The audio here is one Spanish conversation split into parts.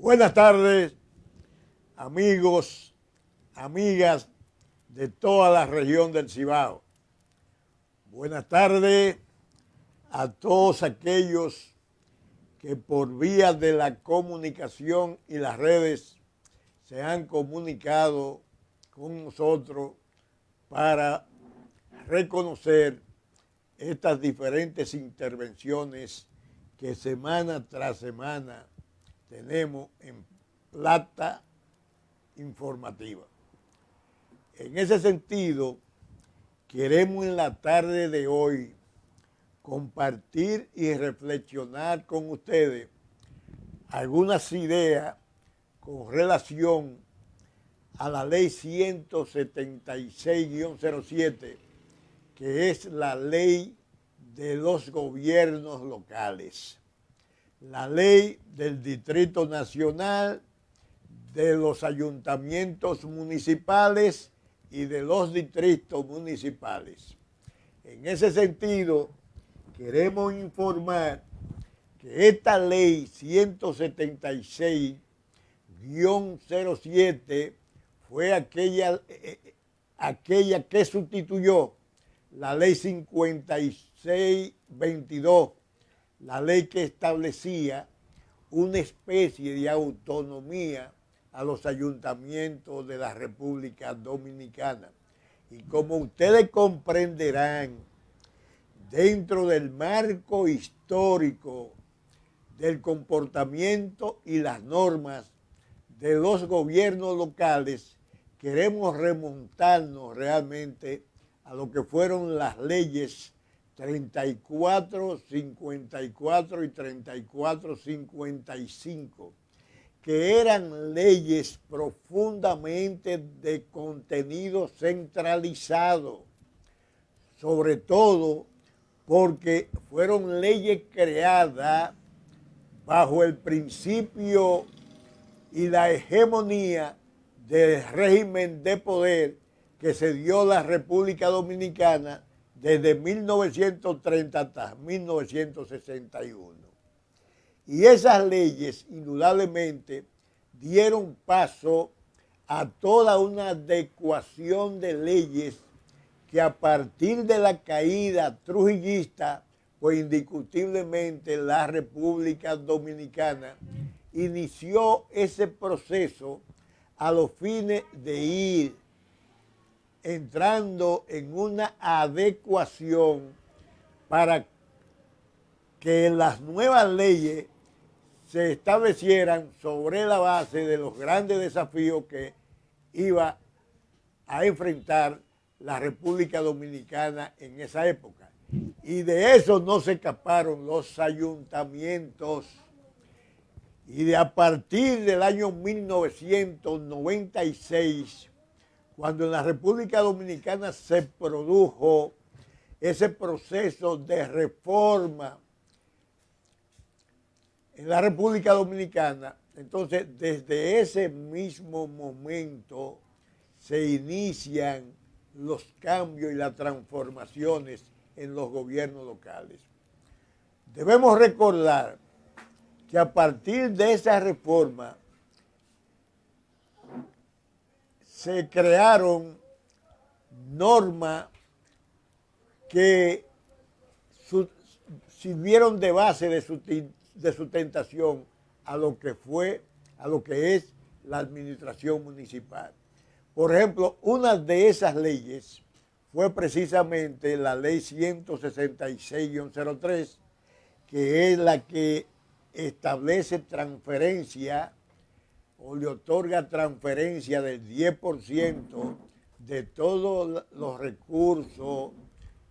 Buenas tardes, amigos, amigas de toda la región del Cibao. Buenas tardes a todos aquellos que por vía de la comunicación y las redes se han comunicado con nosotros para reconocer estas diferentes intervenciones que semana tras semana tenemos en Plata Informativa. En ese sentido, queremos en la tarde de hoy compartir y reflexionar con ustedes algunas ideas con relación a la ley 176-07, que es la ley de los gobiernos locales, la ley del Distrito Nacional, de los ayuntamientos municipales y de los distritos municipales. En ese sentido, queremos informar que esta ley 176-07 fue aquella que sustituyó la ley 5622, la ley que establecía una especie de autonomía a los ayuntamientos de la República Dominicana. Y como ustedes comprenderán, dentro del marco histórico del comportamiento y las normas de los gobiernos locales, queremos remontarnos realmente a lo que fueron las leyes 3454 y 3455, que eran leyes profundamente de contenido centralizado, sobre todo porque fueron leyes creadas bajo el principio y la hegemonía del régimen de poder que se dio la República Dominicana desde 1930 hasta 1961. Y esas leyes, indudablemente, dieron paso a toda una adecuación de leyes que a partir de la caída trujillista, pues indiscutiblemente la República Dominicana inició ese proceso a los fines de ir entrando en una adecuación para que las nuevas leyes se establecieran sobre la base de los grandes desafíos que iba a enfrentar la República Dominicana en esa época. Y de eso no se escaparon los ayuntamientos. Y de a partir del año 1996, cuando en la República Dominicana se produjo ese proceso de reforma en la República Dominicana, entonces desde ese mismo momento se inician los cambios y las transformaciones en los gobiernos locales. Debemos recordar que a partir de esa reforma se crearon normas que sirvieron de base de sustentación a lo que es la administración municipal. Por ejemplo, una de esas leyes fue precisamente la ley 166-03, que es la que establece transferencia o le otorga transferencia del 10% de todos los recursos,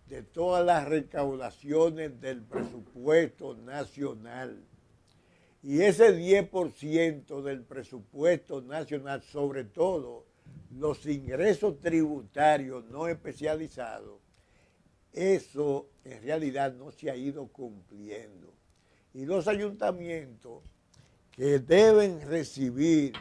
de todas las recaudaciones del presupuesto nacional. Y ese 10% del presupuesto nacional, sobre todo los ingresos tributarios no especializados, eso en realidad no se ha ido cumpliendo. Y los ayuntamientos que deben recibir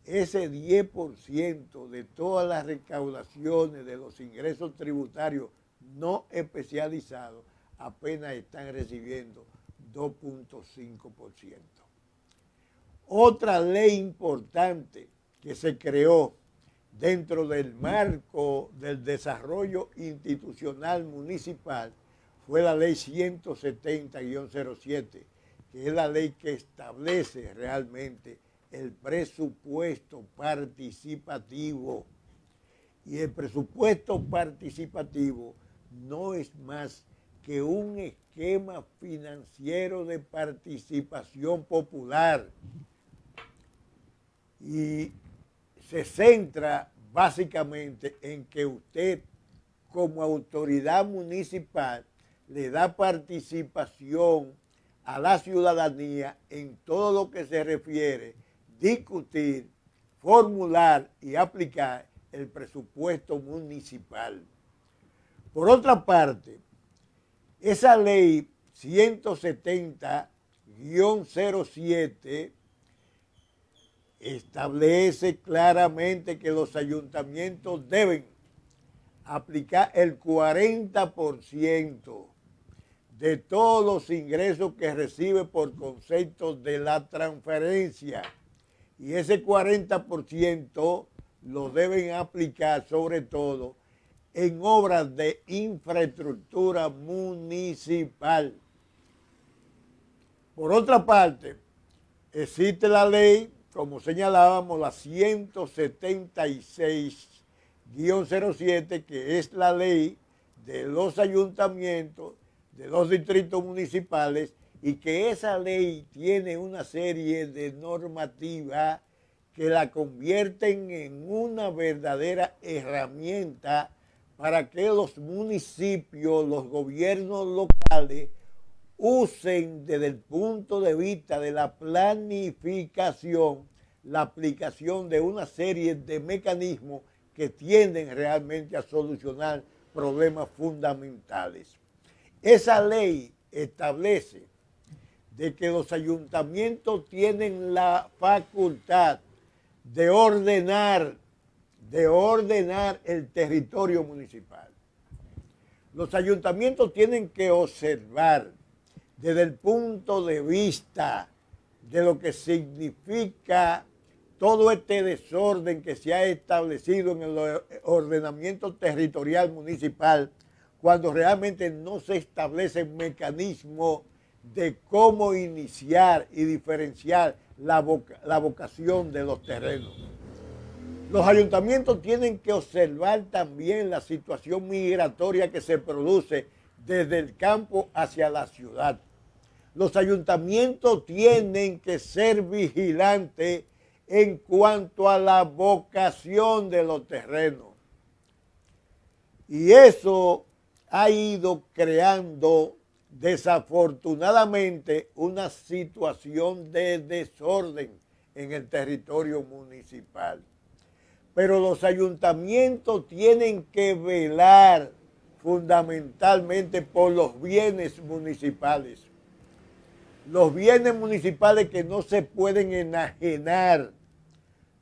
ese 10% de todas las recaudaciones de los ingresos tributarios no especializados, apenas están recibiendo 2.5%. Otra ley importante que se creó dentro del marco del desarrollo institucional municipal fue la ley 170-07, que es la ley que establece realmente el presupuesto participativo. Y el presupuesto participativo no es más que un esquema financiero de participación popular y se centra básicamente en que usted como autoridad municipal le da participación a la ciudadanía en todo lo que se refiere discutir, formular y aplicar el presupuesto municipal. Por otra parte, esa ley 170-07 establece claramente que los ayuntamientos deben aplicar el 40% de todos los ingresos que recibe por concepto de la transferencia. Y ese 40% lo deben aplicar sobre todo en obras de infraestructura municipal. Por otra parte, existe la ley, como señalábamos, la 176-07, que es la ley de los ayuntamientos, de los distritos municipales, y que esa ley tiene una serie de normativas que la convierten en una verdadera herramienta para que los municipios, los gobiernos locales, usen desde el punto de vista de la planificación, la aplicación de una serie de mecanismos que tienden realmente a solucionar problemas fundamentales. Esa ley establece de que los ayuntamientos tienen la facultad de ordenar el territorio municipal. Los ayuntamientos tienen que observar desde el punto de vista de lo que significa todo este desorden que se ha establecido en el ordenamiento territorial municipal, cuando realmente no se establecen mecanismos de cómo iniciar y diferenciar la vocación de los terrenos. Los ayuntamientos tienen que observar también la situación migratoria que se produce desde el campo hacia la ciudad. Los ayuntamientos tienen que ser vigilantes en cuanto a la vocación de los terrenos. Y eso ha ido creando desafortunadamente una situación de desorden en el territorio municipal. Pero los ayuntamientos tienen que velar fundamentalmente por los bienes municipales. Los bienes municipales que no se pueden enajenar,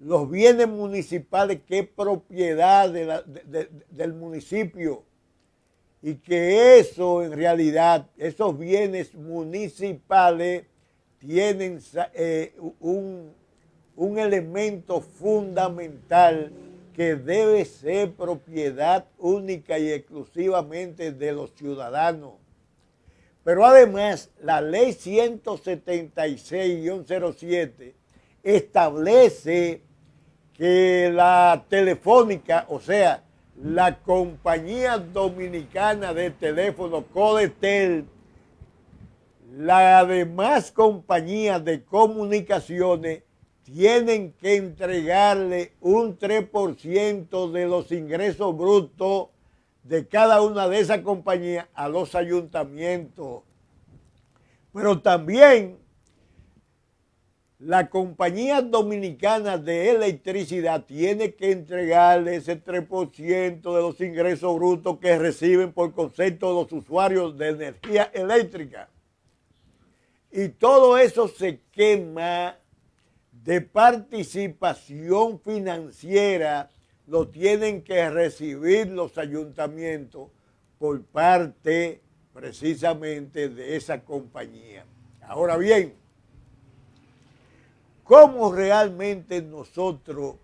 los bienes municipales que es propiedad del municipio, y que eso en realidad, esos bienes municipales tienen un elemento fundamental que debe ser propiedad única y exclusivamente de los ciudadanos. Pero además, la ley 176-07 establece que la Telefónica, o sea, la compañía dominicana de teléfono Codetel, las demás compañías de comunicaciones tienen que entregarle un 3% de los ingresos brutos de cada una de esas compañías a los ayuntamientos. Pero también la compañía dominicana de electricidad tiene que entregarle ese 3% de los ingresos brutos que reciben por concepto de los usuarios de energía eléctrica. Y todo eso se quema de participación financiera, lo tienen que recibir los ayuntamientos por parte precisamente de esa compañía. Ahora bien, ¿cómo realmente nosotros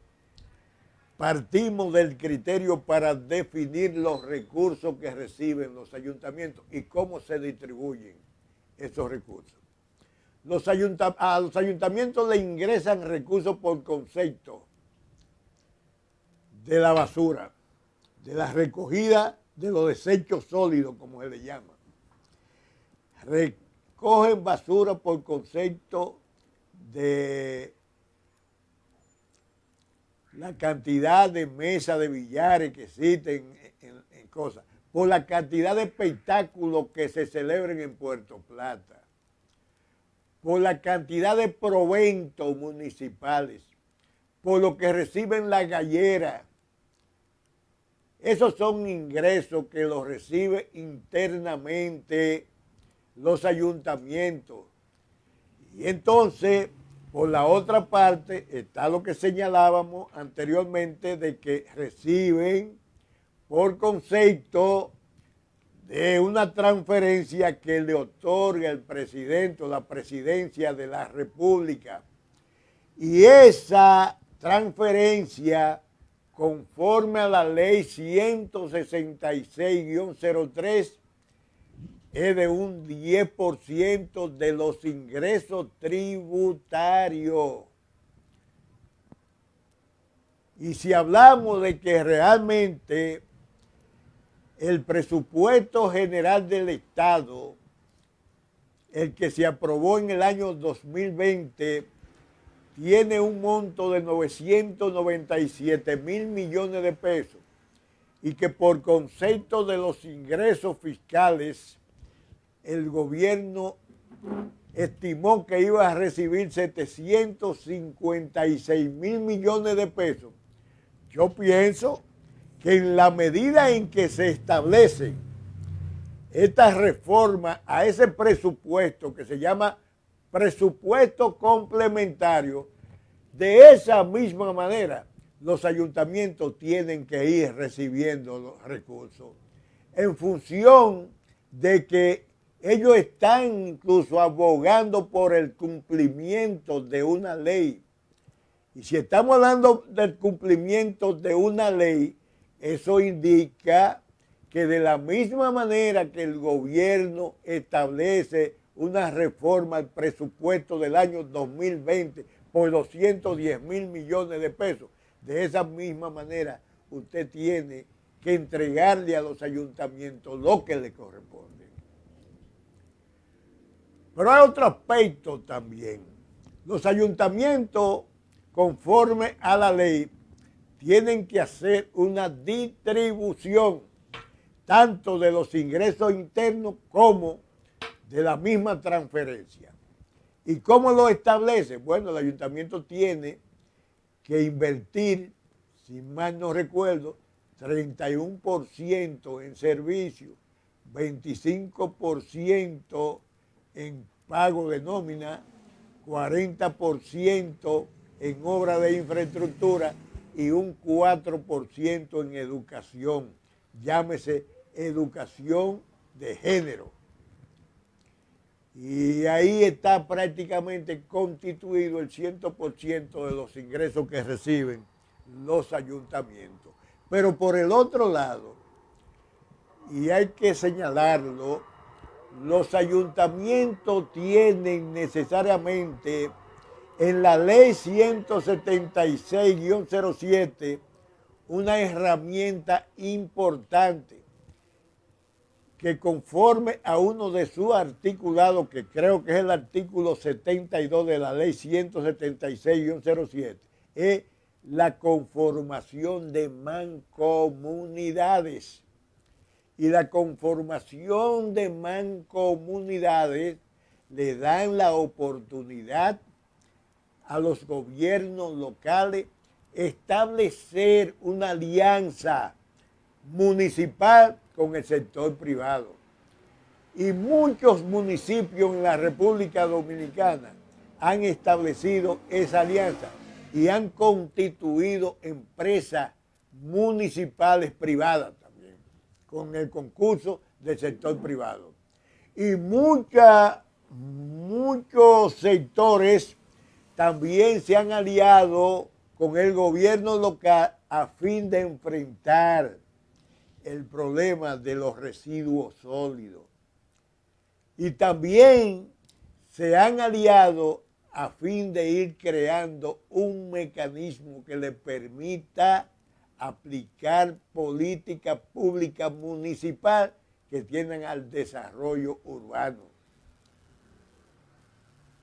partimos del criterio para definir los recursos que reciben los ayuntamientos y cómo se distribuyen esos recursos? A los ayuntamientos le ingresan recursos por concepto de la basura, de la recogida de los desechos sólidos, como se le llama. Recogen basura por concepto de la cantidad de mesas de billares que existen en cosas, por la cantidad de espectáculos que se celebran en Puerto Plata, por la cantidad de proventos municipales, por lo que reciben la gallera. Esos son ingresos que los reciben internamente los ayuntamientos. Y entonces, por la otra parte, está lo que señalábamos anteriormente de que reciben por concepto de una transferencia que le otorga el presidente o la presidencia de la República. Y esa transferencia, conforme a la ley 166-03, es de un 10% de los ingresos tributarios. Y si hablamos de que realmente el presupuesto general del Estado, el que se aprobó en el año 2020, tiene un monto de 997 mil millones de pesos y que por concepto de los ingresos fiscales, el gobierno estimó que iba a recibir 756 mil millones de pesos. Yo pienso que en la medida en que se establecen estas reformas a ese presupuesto que se llama presupuesto complementario, de esa misma manera los ayuntamientos tienen que ir recibiendo los recursos en función de que ellos están incluso abogando por el cumplimiento de una ley. Y si estamos hablando del cumplimiento de una ley, eso indica que de la misma manera que el gobierno establece una reforma al presupuesto del año 2020 por 210 mil millones de pesos, de esa misma manera usted tiene que entregarle a los ayuntamientos lo que le corresponde. Pero hay otro aspecto también. Los ayuntamientos, conforme a la ley, tienen que hacer una distribución tanto de los ingresos internos como de la misma transferencia. ¿Y cómo lo establece? Bueno, el ayuntamiento tiene que invertir, si mal no recuerdo, 31% en servicios, 25% en pago de nómina, 40% en obra de infraestructura y un 4% en educación, llámese educación de género. Y ahí está prácticamente constituido el 100% de los ingresos que reciben los ayuntamientos. Pero por el otro lado, y hay que señalarlo, los ayuntamientos tienen necesariamente en la ley 176-07 una herramienta importante que conforme a uno de sus articulados, que creo que es el artículo 72 de la ley 176-07, es la conformación de mancomunidades. Y la conformación de mancomunidades le dan la oportunidad a los gobiernos locales establecer una alianza municipal con el sector privado. Y muchos municipios en la República Dominicana han establecido esa alianza y han constituido empresas municipales privadas también, con el concurso del sector privado. Y muchos sectores también se han aliado con el gobierno local a fin de enfrentar el problema de los residuos sólidos. Y también se han aliado a fin de ir creando un mecanismo que le permita aplicar política pública municipal que tiendan al desarrollo urbano.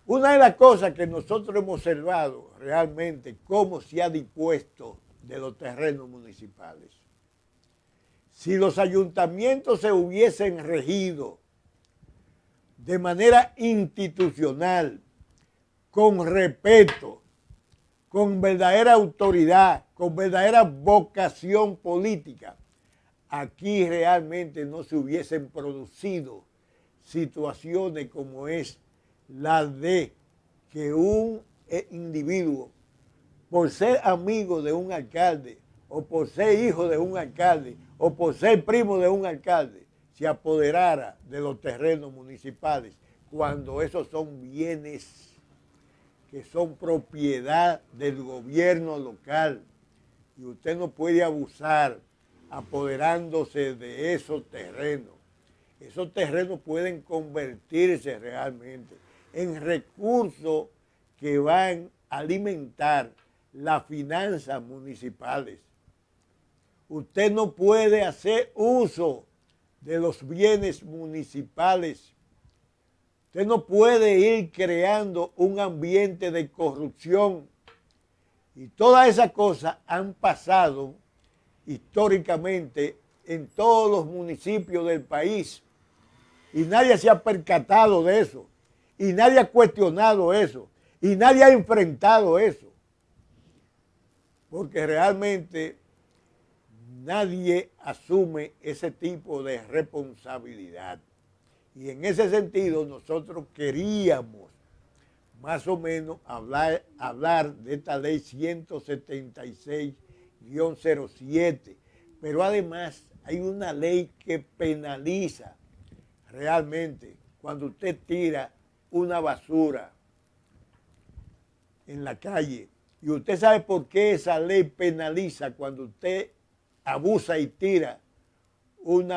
Una de las cosas que nosotros hemos observado realmente, cómo se ha dispuesto de los terrenos municipales. Si los ayuntamientos se hubiesen regido de manera institucional, con respeto, con verdadera autoridad, con verdadera vocación política, aquí realmente no se hubiesen producido situaciones como es la de que un individuo, por ser amigo de un alcalde, o por ser hijo de un alcalde, o por ser primo de un alcalde, se apoderara de los terrenos municipales, cuando esos son bienes que son propiedad del gobierno local. Y usted no puede abusar apoderándose de esos terrenos. Esos terrenos pueden convertirse realmente en recursos que van a alimentar las finanzas municipales. Usted no puede hacer uso de los bienes municipales. Usted no puede ir creando un ambiente de corrupción. Y todas esas cosas han pasado históricamente en todos los municipios del país. Y nadie se ha percatado de eso. Y nadie ha cuestionado eso. Y nadie ha enfrentado eso. Porque realmente nadie asume ese tipo de responsabilidad. Y en ese sentido nosotros queríamos más o menos hablar de esta ley 176-07, pero además hay una ley que penaliza realmente cuando usted tira una basura en la calle. Y usted sabe por qué esa ley penaliza cuando usted abusa y tira un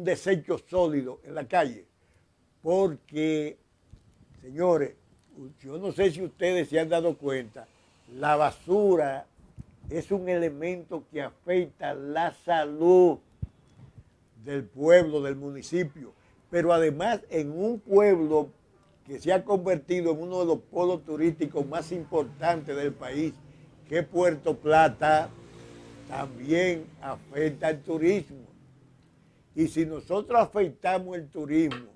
desecho sólido en la calle. Porque, señores, yo no sé si ustedes se han dado cuenta, la basura es un elemento que afecta la salud del pueblo, del municipio, pero además en un pueblo que se ha convertido en uno de los polos turísticos más importantes del país, que es Puerto Plata, también afecta el turismo. Y si nosotros afectamos el turismo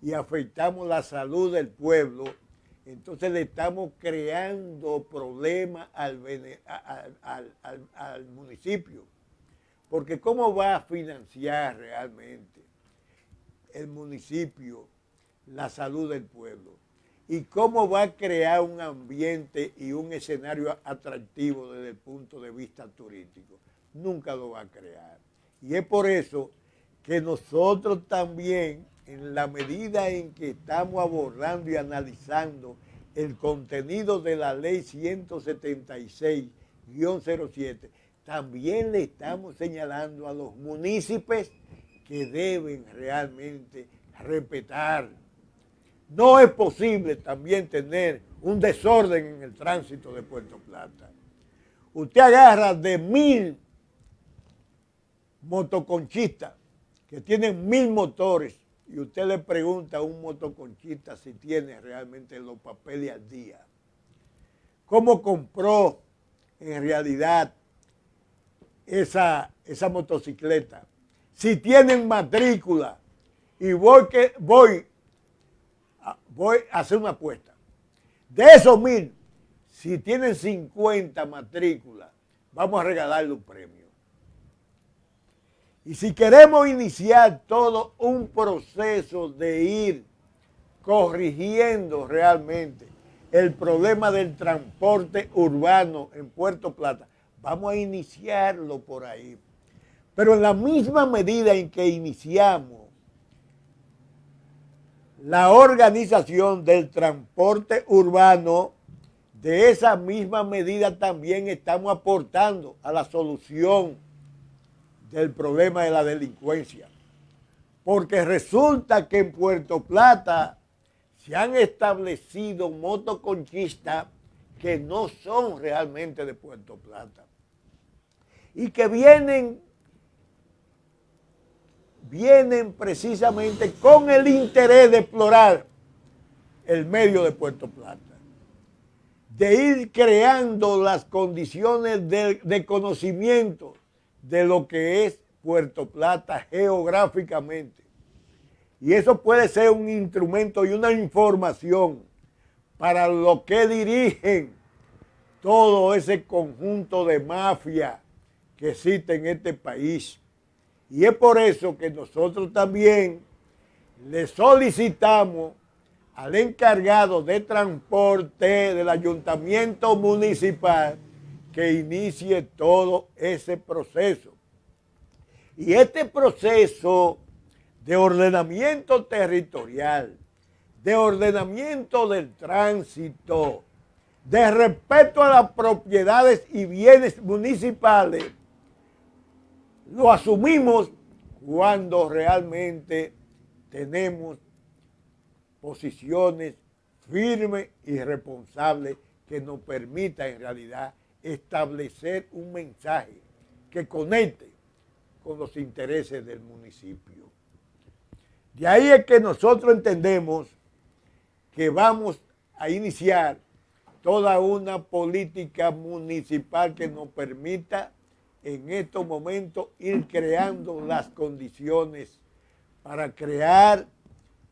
y afectamos la salud del pueblo, entonces le estamos creando problemas al municipio. Porque ¿cómo va a financiar realmente el municipio la salud del pueblo? ¿Y cómo va a crear un ambiente y un escenario atractivo desde el punto de vista turístico? Nunca lo va a crear. Y es por eso que nosotros también, en la medida en que estamos abordando y analizando el contenido de la ley 176-07, también le estamos señalando a los municipios que deben realmente respetar. No es posible también tener un desorden en el tránsito de Puerto Plata. Usted agarra de 1000 motoconchistas que tienen 1000 motores y usted le pregunta a un motoconchista si tiene realmente los papeles al día. ¿Cómo compró en realidad esa motocicleta? Si tienen matrícula. Y voy a hacer una apuesta. De esos 1000, si tienen 50 matrículas, vamos a regalarle un premio. Y si queremos iniciar todo un proceso de ir corrigiendo realmente el problema del transporte urbano en Puerto Plata, vamos a iniciarlo por ahí. Pero en la misma medida en que iniciamos la organización del transporte urbano. De esa misma medida también estamos aportando a la solución del problema de la delincuencia. Porque resulta que en Puerto Plata se han establecido motoconchistas que no son realmente de Puerto Plata y que vienen precisamente con el interés de explorar el medio de Puerto Plata, de ir creando las condiciones de conocimiento de lo que es Puerto Plata geográficamente. Y eso puede ser un instrumento y una información para lo que dirigen todo ese conjunto de mafia que existe en este país. Y es por eso que nosotros también le solicitamos al encargado de transporte del ayuntamiento municipal que inicie todo ese proceso. Y este proceso de ordenamiento territorial, de ordenamiento del tránsito, de respeto a las propiedades y bienes municipales, lo asumimos cuando realmente tenemos posiciones firmes y responsables que nos permitan en realidad establecer un mensaje que conecte con los intereses del municipio. De ahí es que nosotros entendemos que vamos a iniciar toda una política municipal que nos permita en estos momentos ir creando las condiciones para crear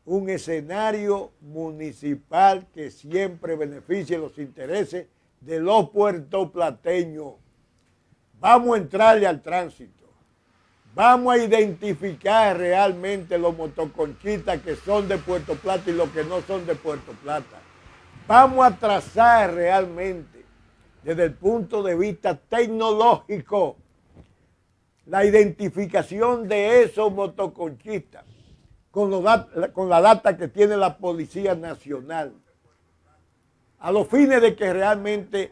un escenario municipal que siempre beneficie los intereses de los puertoplateños. Vamos a entrarle al tránsito. Vamos a identificar realmente los motoconchistas que son de Puerto Plata y los que no son de Puerto Plata. Vamos a trazar realmente, desde el punto de vista tecnológico, la identificación de esos motoconchistas con la data que tiene la Policía Nacional, a los fines de que realmente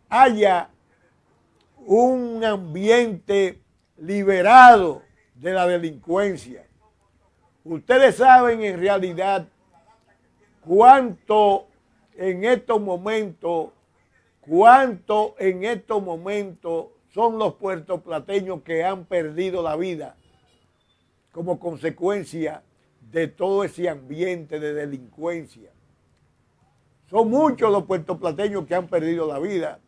haya un ambiente liberado de la delincuencia. Ustedes saben en realidad cuánto en estos momentos son los puertoplateños que han perdido la vida como consecuencia de todo ese ambiente de delincuencia. Son muchos los puertoplateños que han perdido la vida.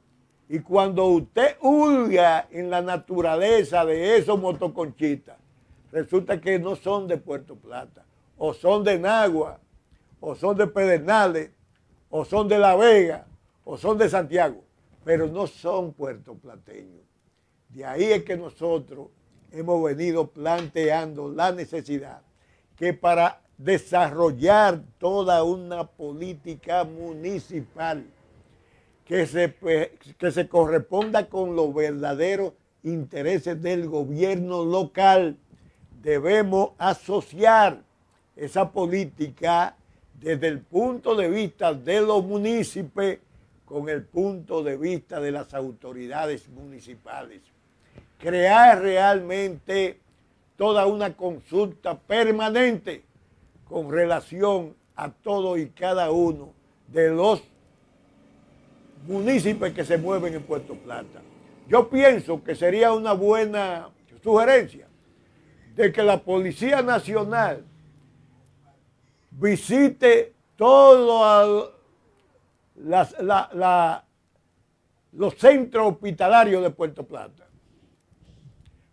Y cuando usted hurga en la naturaleza de esos motoconchistas, resulta que no son de Puerto Plata, o son de Nagua, o son de Pedernales, o son de La Vega, o son de Santiago, pero no son puertoplateños. De ahí es que nosotros hemos venido planteando la necesidad que para desarrollar toda una política municipal que se corresponda con los verdaderos intereses del gobierno local, debemos asociar esa política desde el punto de vista de los municipios con el punto de vista de las autoridades municipales. Crear realmente toda una consulta permanente con relación a todo y cada uno de los municipios que se mueven en Puerto Plata. Yo pienso que sería una buena sugerencia de que la Policía Nacional visite todos los centros hospitalarios de Puerto Plata,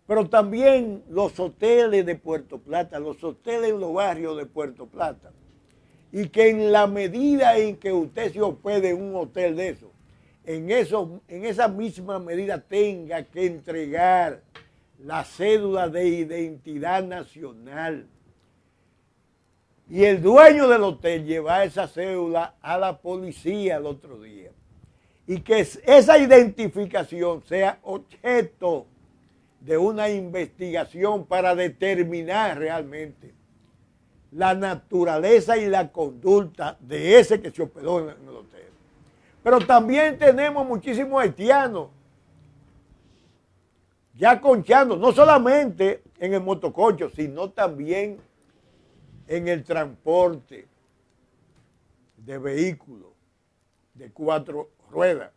pero también los hoteles de Puerto Plata, los hoteles en los barrios de Puerto Plata, y que en la medida en que usted se hospede en un hotel de esos, en esa misma medida tenga que entregar la cédula de identidad nacional. Y el dueño del hotel lleva esa cédula a la policía el otro día. Y que esa identificación sea objeto de una investigación para determinar realmente la naturaleza y la conducta de ese que se hospedó en el hotel. Pero también tenemos muchísimos haitianos ya conchando, no solamente en el motoconcho, sino también en el transporte de vehículos de 4 ruedas.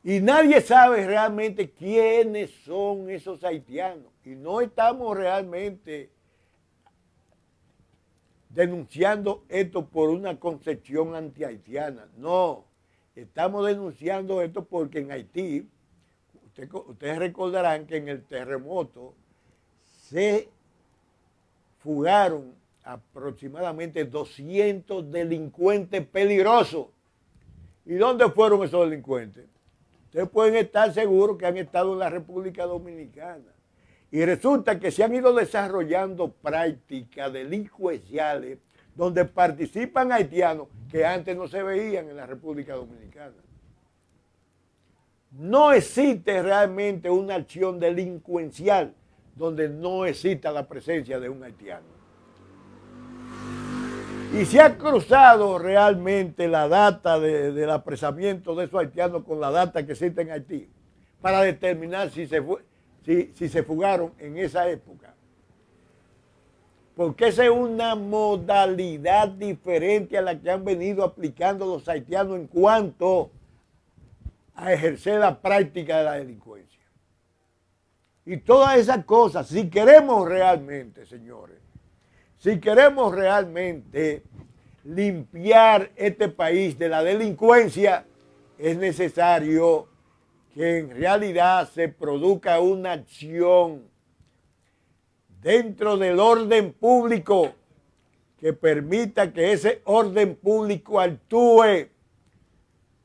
Y nadie sabe realmente quiénes son esos haitianos. Y no estamos realmente denunciando esto por una concepción antihaitiana. No, estamos denunciando esto porque en Haití, ustedes recordarán que en el terremoto se fugaron aproximadamente 200 delincuentes peligrosos. ¿Y dónde fueron esos delincuentes? Ustedes pueden estar seguros que han estado en la República Dominicana. Y resulta que se han ido desarrollando prácticas delincuenciales donde participan haitianos que antes no se veían en la República Dominicana. No existe realmente una acción delincuencial donde no exista la presencia de un haitiano. Y se ha cruzado realmente la data del apresamiento de esos haitianos con la data que existe en Haití para determinar si se fugaron en esa época. Porque esa es una modalidad diferente a la que han venido aplicando los haitianos en cuanto a ejercer la práctica de la delincuencia. Y todas esas cosas, si queremos realmente, señores, si queremos realmente limpiar este país de la delincuencia, es necesario que en realidad se produzca una acción dentro del orden público que permita que ese orden público actúe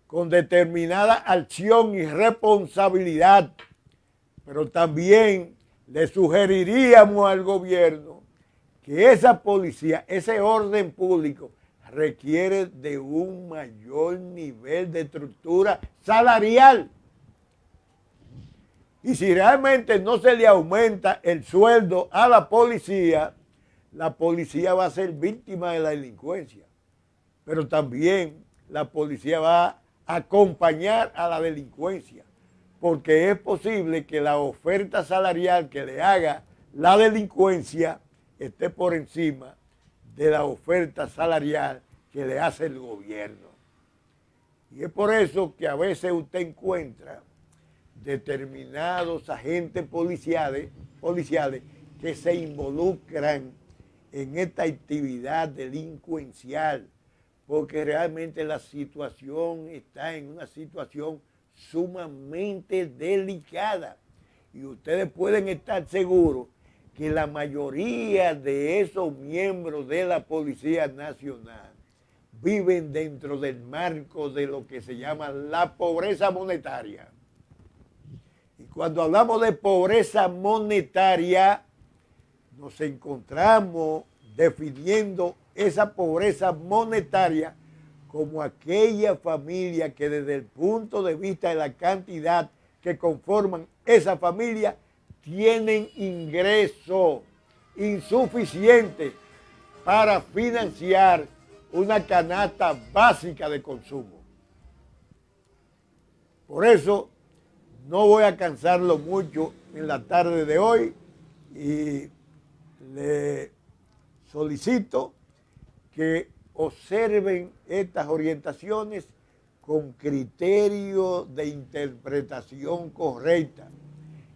con determinada acción y responsabilidad. Pero también le sugeriríamos al gobierno que esa policía, ese orden público, requiere de un mayor nivel de estructura salarial. Y si realmente no se le aumenta el sueldo a la policía va a ser víctima de la delincuencia. Pero también la policía va a acompañar a la delincuencia, porque es posible que la oferta salarial que le haga la delincuencia esté por encima de la oferta salarial que le hace el gobierno. Y es por eso que a veces usted encuentra determinados agentes policiales que se involucran en esta actividad delincuencial, porque realmente la situación está en una situación sumamente delicada. Y ustedes pueden estar seguros que la mayoría de esos miembros de la Policía Nacional viven dentro del marco de lo que se llama la pobreza monetaria. Y cuando hablamos de pobreza monetaria, nos encontramos definiendo esa pobreza monetaria como aquella familia que desde el punto de vista de la cantidad que conforman esa familia tienen ingresos insuficientes para financiar una canasta básica de consumo. Por eso no voy a cansarlo mucho en la tarde de hoy y le solicito que observen estas orientaciones con criterio de interpretación correcta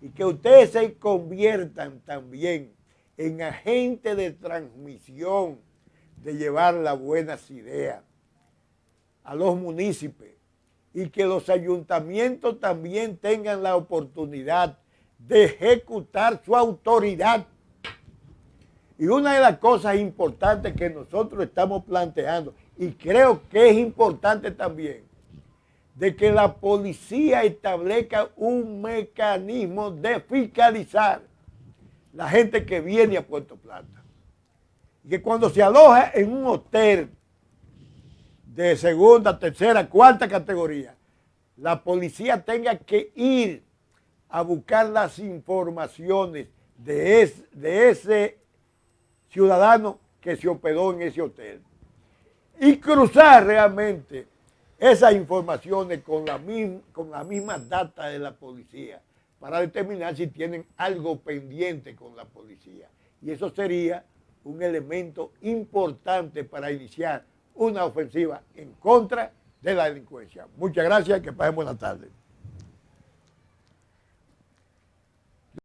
y que ustedes se conviertan también en agentes de transmisión, de llevar las buenas ideas a los municipios y que los ayuntamientos también tengan la oportunidad de ejecutar su autoridad. Y una de las cosas importantes que nosotros estamos planteando, y creo que es importante también, de que la policía establezca un mecanismo de fiscalizar la gente que viene a Puerto Plata. Y que cuando se aloja en un hotel de segunda, tercera, cuarta categoría, la policía tenga que ir a buscar las informaciones de ese ciudadano que se hospedó en ese hotel. Y cruzar realmente esas informaciones con la misma data de la policía para determinar si tienen algo pendiente con la policía. Y eso sería un elemento importante para iniciar una ofensiva en contra de la delincuencia. Muchas gracias, que pasen buenas tardes.